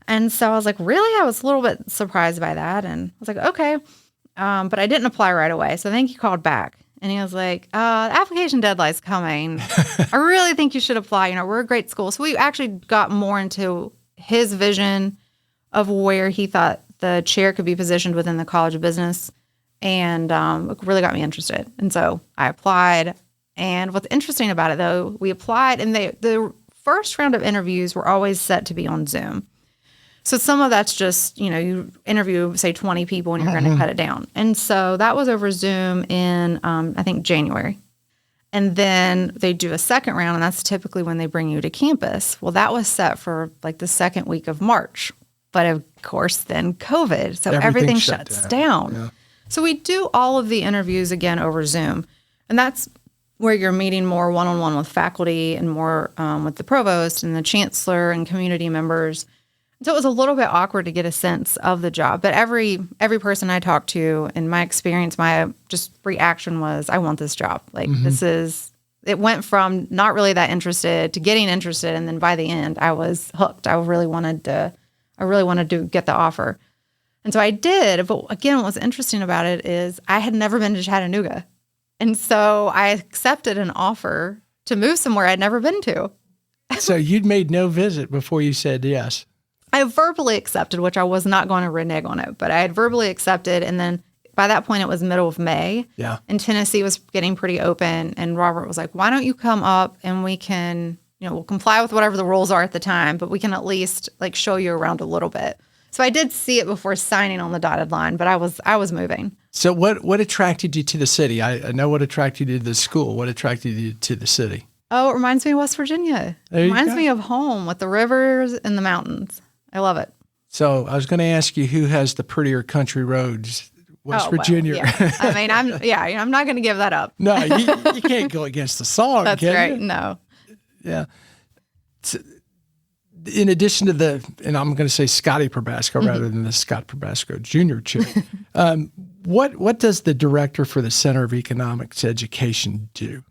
And so I was like, really? I was a little bit surprised by that. And I was like, okay. But I didn't apply right away. So I think he called back. And he was like, the application deadline's coming. I really think you should apply. We're a great school. So we actually got more into his vision of where he thought the chair could be positioned within the College of Business. And it really got me interested. And so I applied. And what's interesting about it, though, we applied, and the first round of interviews were always set to be on Zoom. So some of that's just, you interview, say, 20 people and you're going to cut it down. And so that was over Zoom in, I think, January. And then they do a second round, and that's typically when they bring you to campus. Well, that was set for like the second week of March. But of course, then COVID. So everything shuts down. Yeah. So we do all of the interviews again over Zoom. And that's where you're meeting more one-on-one with faculty and more with the provost and the chancellor and community members. So it was a little bit awkward to get a sense of the job. But every person I talked to, in my experience, my just reaction was, I want this job. Like, it went from not really that interested to getting interested. And then by the end, I was hooked. I really wanted to get the offer. And so I did. But again, what was interesting about it is I had never been to Chattanooga. And so I accepted an offer to move somewhere I'd never been to. So you'd made no visit before you said yes. I verbally accepted, which I was not going to renege on it, but I had verbally accepted. And then by that point, it was middle of May. Yeah. And Tennessee was getting pretty open. And Robert was like, why don't you come up and we can, we'll comply with whatever the rules are at the time, but we can at least like show you around a little bit. So I did see it before signing on the dotted line, but I was moving. So what attracted you to the city? I know what attracted you to the school. What attracted you to the city? Oh, it reminds me of West Virginia. It reminds me of home with the rivers and the mountains. I love it. So I was going to ask you, who has the prettier country roads? West Virginia. Well, yeah. I mean, I'm not going to give that up. No, you can't go against the song. That's can right. You? No. Yeah. In addition to and I'm going to say Scotty Probasco rather than the Scott Probasco Jr. chair, what does the director for the Center of Economics Education do?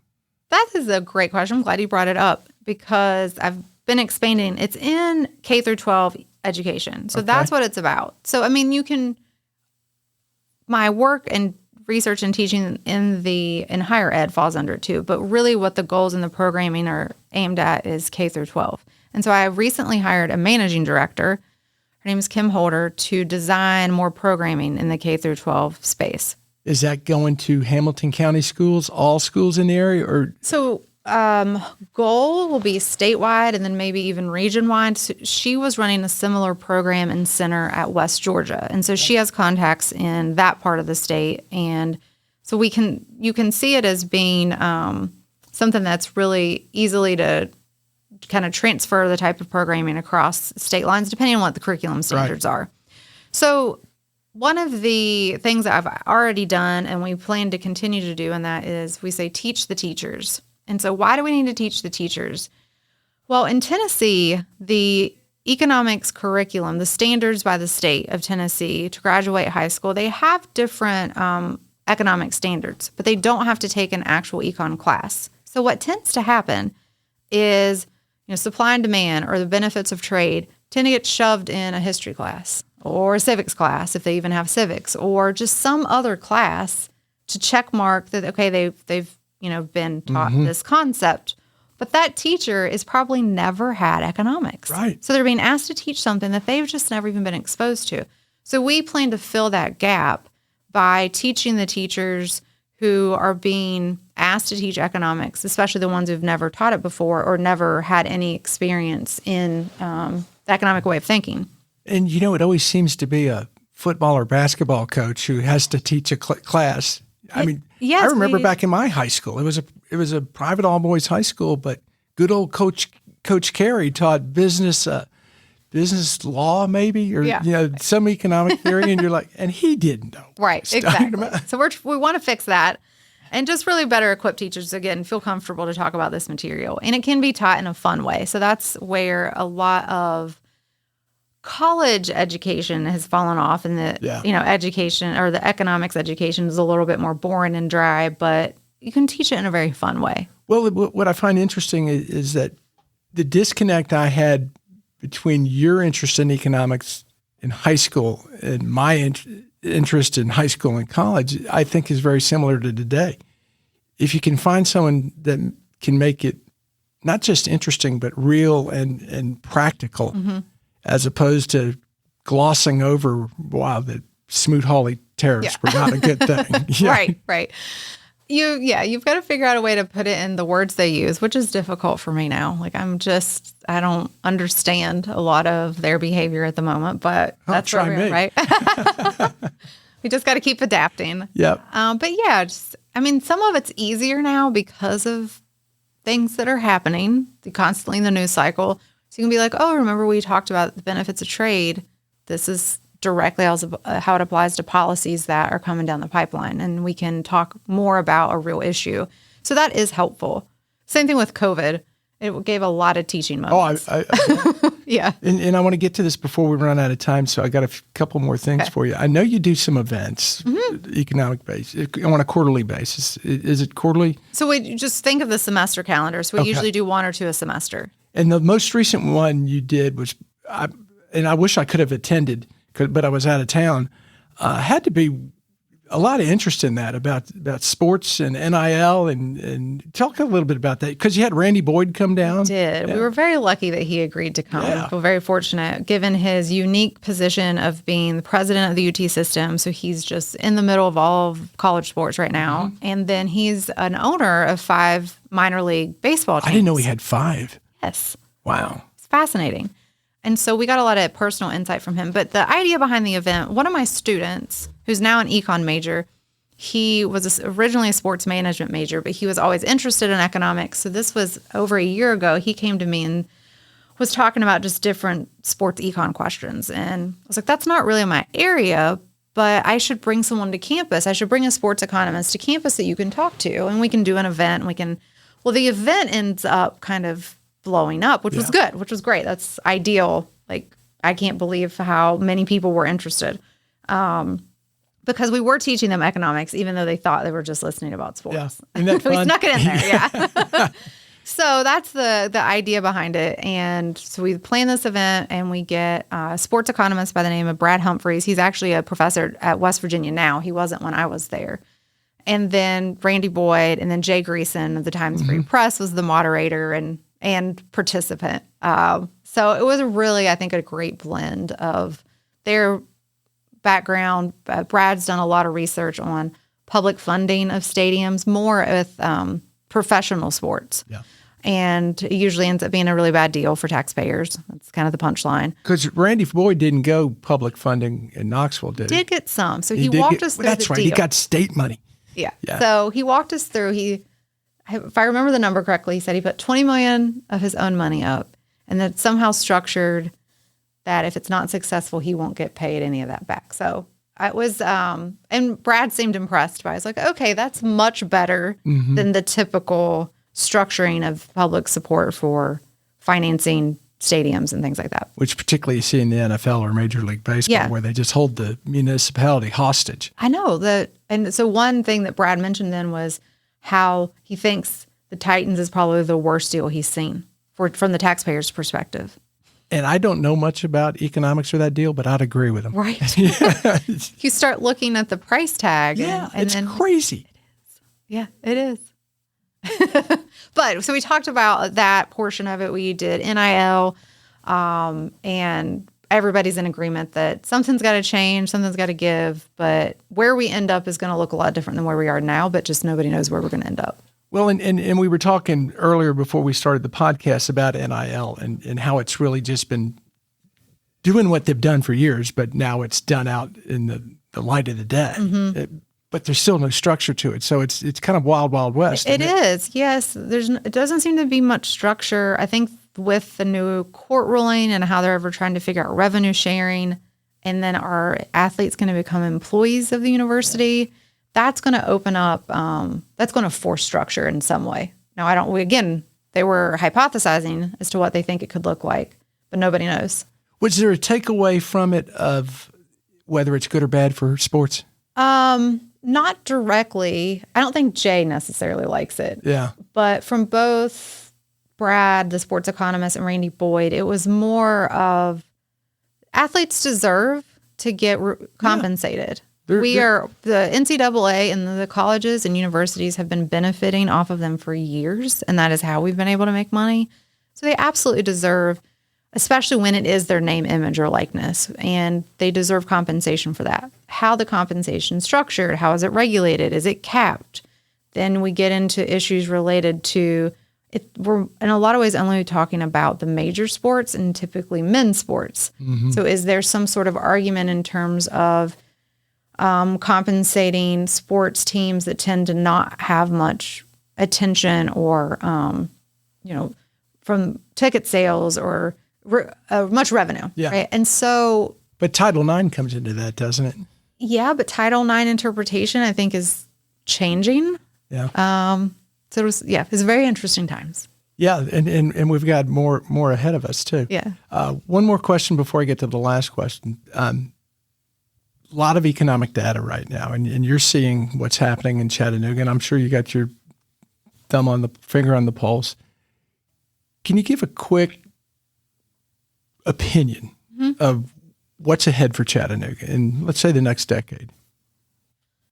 That is a great question. I'm glad you brought it up because I've been expanding. It's in K through 12 education. So that's what it's about. So, I mean, my work and research and teaching in higher ed falls under it too, but really what the goals and the programming are aimed at is K through 12. And so I recently hired a managing director. Her name is Kim Holder to design more programming in the K through 12 space. Is that going to Hamilton County schools, all schools in the area, or? So goal will be statewide and then maybe even region-wide. So she was running a similar program and center at West Georgia. And so she has contacts in that part of the state. And so you can see it as being something that's really easily to kind of transfer the type of programming across state lines, depending on what the curriculum standards are. So one of the things that I've already done and we plan to continue to do, and that is we say teach the teachers. And so why do we need to teach the teachers? Well, in Tennessee, the economics curriculum, the standards by the state of Tennessee to graduate high school, they have different economic standards, but they don't have to take an actual econ class. So what tends to happen is supply and demand or the benefits of trade tend to get shoved in a history class or a civics class, if they even have civics, or just some other class to check mark that, okay, they've been taught this concept. But that teacher is probably never had economics. Right. So they're being asked to teach something that they've just never even been exposed to. So we plan to fill that gap by teaching the teachers who are being asked to teach economics, especially the ones who've never taught it before or never had any experience in the economic way of thinking. And, it always seems to be a football or basketball coach who has to teach a class. I mean, yes, I remember back in my high school, it was a private all-boys high school, but good old Coach Carey taught business law maybe, or some economic theory, and you're like, and he didn't know. Right, exactly. So we want to fix that and just really better equip teachers, again, feel comfortable to talk about this material. And it can be taught in a fun way. So that's where a lot of college education has fallen off, and education or the economics education is a little bit more boring and dry, but you can teach it in a very fun way. Well, what I find interesting is that the disconnect I had between your interest in economics in high school and my interest in high school and college, I think is very similar to today. If you can find someone that can make it not just interesting, but real and practical, as opposed to glossing over, wow, the Smoot-Hawley tariffs were not a good thing. Yeah. Right. You've got to figure out a way to put it in the words they use, which is difficult for me now. Like I don't understand a lot of their behavior at the moment, but that's where we're right. We just got to keep adapting. Yep. But some of it's easier now because of things that are happening constantly in the news cycle. So you can be like, oh, remember we talked about the benefits of trade. This is directly how it applies to policies that are coming down the pipeline, and we can talk more about a real issue. So that is helpful. Same thing with COVID. It gave a lot of teaching moments. Yeah. And I want to get to this before we run out of time, so I got a couple more things for you. I know you do some events, economic basis, on a quarterly basis. Is it quarterly? So we just think of the semester calendar. So we usually do 1 or 2 a semester. And the most recent one you did was, and I wish I could have attended, but I was out of town. Had to be a lot of interest in that about sports and NIL, and talk a little bit about that, because you had Randy Boyd come down. Yeah. We were very lucky that he agreed to come. Yeah. We're very fortunate, given his unique position of being the president of the UT system. So he's just in the middle of all of college sports right now. And then he's an owner of 5 minor league baseball teams. I didn't know he had 5. Yes. Wow. It's fascinating. And so we got a lot of personal insight from him. But the idea behind the event, one of my students, who's now an econ major, he was originally a sports management major, but he was always interested in economics. So this was over a year ago. He came to me and was talking about just different sports econ questions. And I was like, that's not really my area, but I should bring someone to campus. I should bring a sports economist to campus that you can talk to, and we can do an event. Well, the event ends up kind of blowing up, which was good, which was great. That's ideal. Like, I can't believe how many people were interested. Because we were teaching them economics, even though they thought they were just listening about sports. Yeah. Isn't that fun? We snuck it in there, yeah. So that's the idea behind it. And so we plan this event, and we get a sports economist by the name of Brad Humphreys. He's actually a professor at West Virginia now. He wasn't when I was there. And then Randy Boyd, and then Jay Greason of the Times Free Press was the moderator and participant. So it was really, I think, a great blend of their background. Brad's done a lot of research on public funding of stadiums, more with professional sports. Yeah. And it usually ends up being a really bad deal for taxpayers. That's kind of the punchline. Because Randy Boyd didn't go public funding in Knoxville, did he? Did get some. So he walked us through that's the right. deal. He got state money. Yeah. So he walked us through. If I remember the number correctly, he said he put $20 million of his own money up, and that somehow structured that if it's not successful, he won't get paid any of that back. So it was, and Brad seemed impressed by it. I was like, okay, that's much better than the typical structuring of public support for financing stadiums and things like that. Which particularly you see in the NFL or Major League Baseball, where they just hold the municipality hostage. I know that. And so one thing that Brad mentioned then was how he thinks the Titans is probably the worst deal he's seen from the taxpayer's perspective. And I don't know much about economics or that deal, but I'd agree with him. Right. You start looking at the price tag. It's crazy. Yeah, it is. But so we talked about that portion of it. We did NIL, and everybody's in agreement that something's got to change, something's got to give. But where we end up is going to look a lot different than where we are now, but just nobody knows where we're going to end up. Well, and we were talking earlier before we started the podcast about NIL and how it's really just been doing what they've done for years, but now it's done out in the light of the day. But there's still no structure to it. So it's kind of wild, wild west. It is, yes. It doesn't seem to be much structure. I think with the new court ruling and how they're ever trying to figure out revenue sharing, and then are athletes going to become employees of the university, that's going to open up, that's going to force structure in some way. Now, they were hypothesizing as to what they think it could look like, but nobody knows. Was there a takeaway from it of whether it's good or bad for sports? Not directly. I don't think Jay necessarily likes it. Yeah. But from both Brad, the sports economist, and Randy Boyd, it was more of athletes deserve to get compensated. The NCAA and the colleges and universities have been benefiting off of them for years, and that is how we've been able to make money. So they absolutely deserve, especially when it is their name, image, or likeness, and they deserve compensation for that. How the compensation is structured, how is it regulated, is it capped? Then we get into issues related to it. We're in a lot of ways only talking about the major sports and typically men's sports. So is there some sort of argument in terms of compensating sports teams that tend to not have much attention or, from ticket sales or much revenue, right? And so But Title IX comes into that, doesn't it? Yeah, but Title IX interpretation, I think, is changing. Yeah. So it's very interesting times. Yeah, and we've got more ahead of us too. Yeah. One more question before I get to the last question. A lot of economic data right now, and you're seeing what's happening in Chattanooga, and I'm sure you got your finger on the pulse. Can you give a quick opinion of what's ahead for Chattanooga in, let's say, the next decade?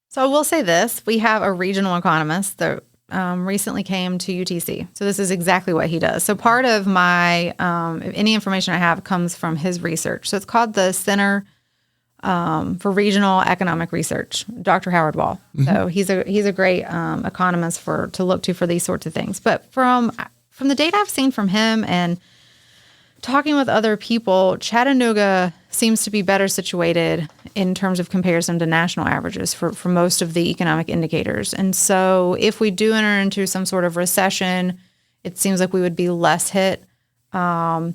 So I will say this. We have a regional economist that recently came to UTC. So this is exactly what he does. So part of my, any information I have comes from his research. So it's called the Center for Regional Economic Research, Dr. Howard Wall. So he's a great economist to look to for these sorts of things. But from the data I've seen from him and talking with other people, Chattanooga seems to be better situated in terms of comparison to national averages for most of the economic indicators. And so if we do enter into some sort of recession, it seems like we would be less hit. There's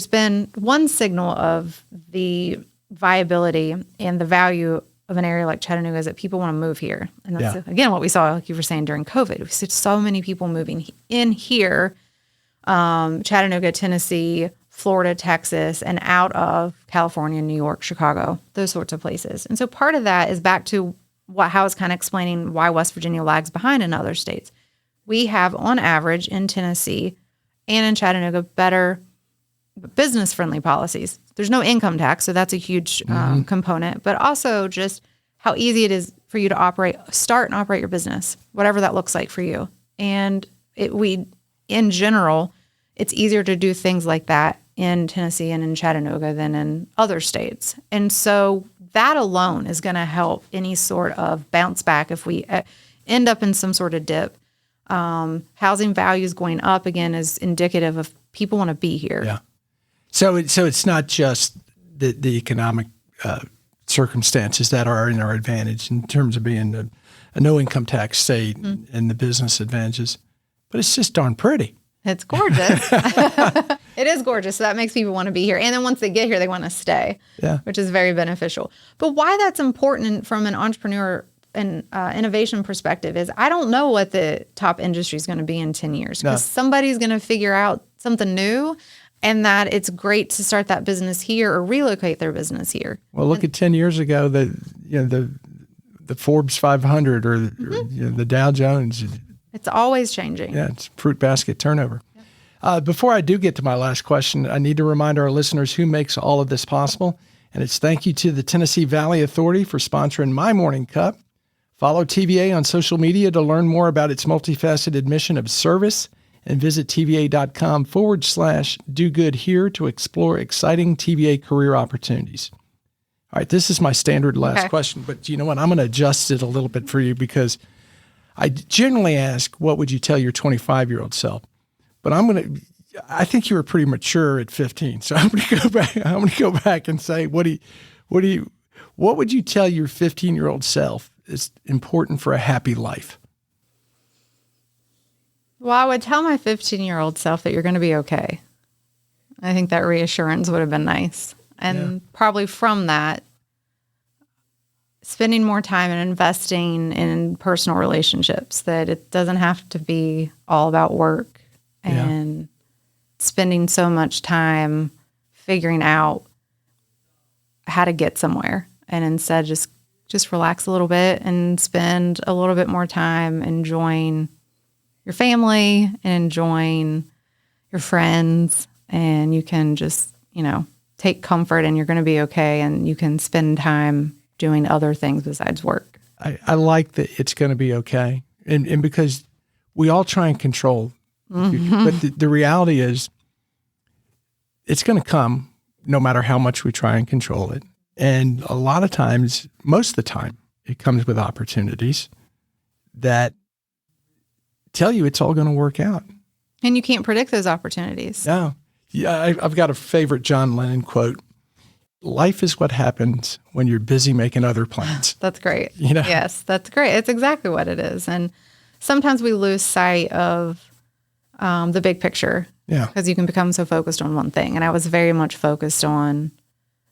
been one signal of the viability and the value of an area like Chattanooga is that people want to move here. And that's, again, what we saw, like you were saying, during COVID. We saw so many people moving in here, Chattanooga, Tennessee, Florida, Texas, and out of California, New York, Chicago, those sorts of places. And so part of that is back to what Hal was kind of explaining why West Virginia lags behind in other states. We have, on average, in Tennessee and in Chattanooga, better business-friendly policies. There's no income tax, so that's a huge component, but also just how easy it is for you to start and operate your business, whatever that looks like for you. And in general, it's easier to do things like that in Tennessee and in Chattanooga than in other states. And so that alone is going to help any sort of bounce back if we end up in some sort of dip. Housing values going up, again, is indicative of people want to be here. Yeah. So it's not just the economic circumstances that are in our advantage in terms of being a no-income tax state and the business advantages, but it's just darn pretty. It's gorgeous. It is gorgeous. So that makes people want to be here. And then once they get here, they want to stay, which is very beneficial. But why that's important from an entrepreneur and innovation perspective is I don't know what the top industry is going to be in 10 years because somebody's going to figure out something new and that it's great to start that business here or relocate their business here. Well, look at 10 years ago, the Forbes 500 or the Dow Jones. It's always changing. Yeah, it's fruit basket turnover. Before I do get to my last question, I need to remind our listeners who makes all of this possible. And it's thank you to the Tennessee Valley Authority for sponsoring my morning cup. Follow TVA on social media to learn more about its multifaceted mission of service and visit TVA.com/do good here to explore exciting TVA career opportunities. All right, this is my standard last question, but you know what? I'm going to adjust it a little bit for you because I generally ask, what would you tell your 25-year-old self? But I think you were pretty mature at 15. So I'm going to go back and say, what would you tell your 15-year-old self is important for a happy life? Well, I would tell my 15-year-old self that you're going to be okay. I think that reassurance would have been nice. And probably from that, spending more time and investing in personal relationships, that it doesn't have to be all about work and spending so much time figuring out how to get somewhere, and instead just relax a little bit and spend a little bit more time enjoying your family and enjoying your friends, and you can just, take comfort and you're going to be okay, and you can spend time doing other things besides work. I like that it's going to be okay. And because we all try and control, but the reality is it's going to come no matter how much we try and control it. And a lot of times, most of the time, it comes with opportunities that tell you it's all going to work out. And you can't predict those opportunities. No. Yeah, I've got a favorite John Lennon quote. Life is what happens when you're busy making other plans. That's great. Yes, that's great. It's exactly what it is. And sometimes we lose sight of the big picture because you can become so focused on one thing. And I was very much focused on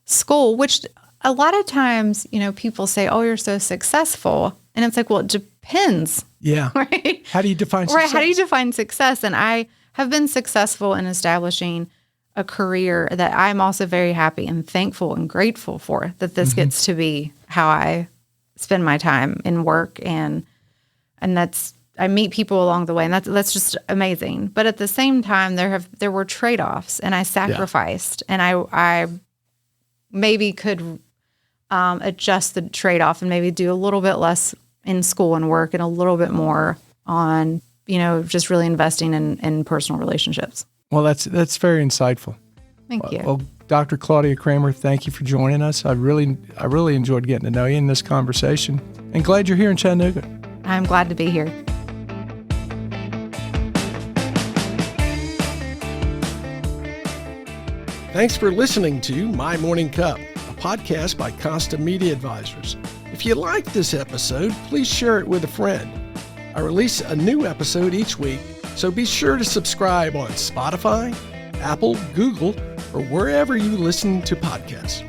school, which a lot of times, people say, oh, you're so successful. And it's like, well, it depends. Yeah. Right? How do you define success? Right. How do you define success? And I have been successful in establishing a career that I'm also very happy and thankful and grateful for, that this gets to be how I spend my time in work. And I meet people along the way, and that's just amazing. But at the same time, there were trade-offs, and I sacrificed, and I maybe could adjust the trade-off and maybe do a little bit less in school and work and a little bit more on, just really investing in personal relationships. Well, that's very insightful. Thank you. Well, Dr. Claudia Kramer, thank you for joining us. I really enjoyed getting to know you in this conversation, and glad you're here in Chattanooga. I'm glad to be here. Thanks for listening to My Morning Cup, a podcast by Constant Media Advisors. If you liked this episode, please share it with a friend. I release a new episode each week, so be sure to subscribe on Spotify, Apple, Google, or wherever you listen to podcasts.